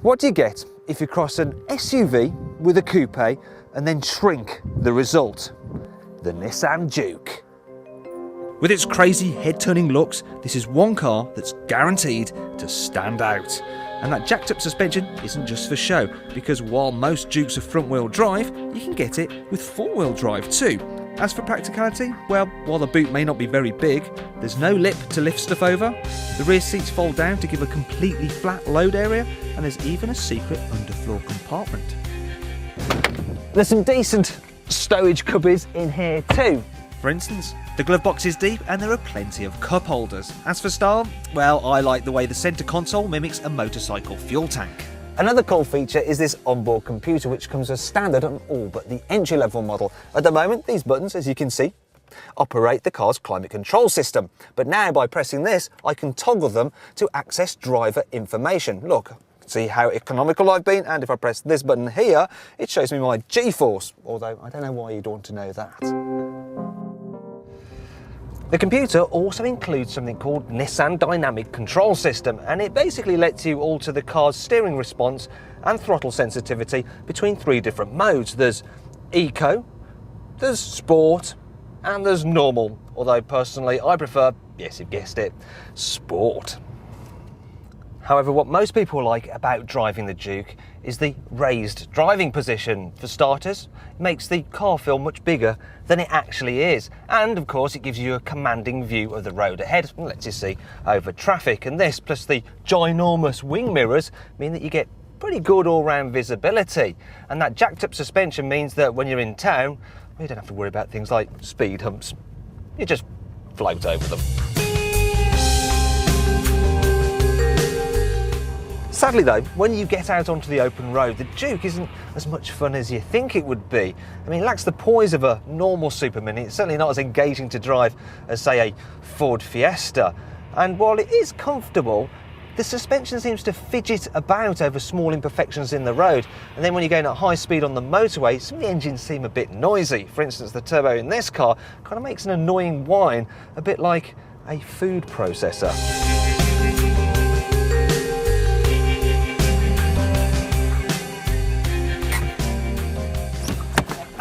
What do you get if you cross an SUV with a coupe and then shrink the result? The Nissan Juke. With its crazy head-turning looks, this is one car that's guaranteed to stand out. And that jacked-up suspension isn't just for show, because while most Jukes are front-wheel drive, you can get it with four-wheel drive too. As for practicality, well, while the boot may not be very big, there's no lip to lift stuff over, the rear seats fold down to give a completely flat load area, and there's even a secret underfloor compartment. There's some decent stowage cubbies in here too. For instance, the glove box is deep and there are plenty of cup holders. As for style, well, I like the way the centre console mimics a motorcycle fuel tank. Another cool feature is this onboard computer, which comes as standard on all but the entry-level model. At the moment, these buttons, as you can see, operate the car's climate control system. But now, by pressing this, I can toggle them to access driver information. Look, see how economical I've been, and if I press this button here, it shows me my G-force, although I don't know why you'd want to know that. The computer also includes something called Nissan Dynamic Control System, and it basically lets you alter the car's steering response and throttle sensitivity between 3 different modes. There's Eco, there's Sport, and there's Normal, although personally I prefer, yes you've guessed it, Sport. However, what most people like about driving the Juke is the raised driving position. For starters, it makes the car feel much bigger than it actually is. And of course, it gives you a commanding view of the road ahead and lets you see over traffic. And this, plus the ginormous wing mirrors, mean that you get pretty good all-round visibility. And that jacked up suspension means that when you're in town, you don't have to worry about things like speed humps. You just float over them. Sadly though, when you get out onto the open road, the Juke isn't as much fun as you think it would be. I mean, it lacks the poise of a normal supermini. It's certainly not as engaging to drive as, say, a Ford Fiesta. And while it is comfortable, the suspension seems to fidget about over small imperfections in the road. And then when you're going at high speed on the motorway, some of the engines seem a bit noisy. For instance, the turbo in this car kind of makes an annoying whine, a bit like a food processor.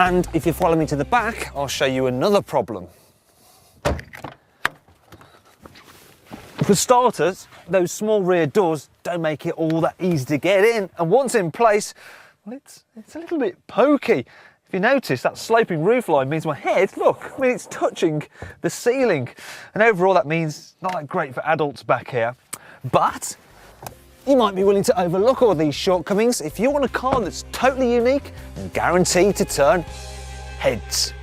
And if you follow me to the back, I'll show you another problem. For starters, those small rear doors don't make it all that easy to get in. And once in place, well, it's a little bit pokey. If you notice, that sloping roofline means my head, look, I mean, it's touching the ceiling. And overall, that means not that great for adults back here. But you might be willing to overlook all these shortcomings if you want a car that's totally unique and guaranteed to turn heads.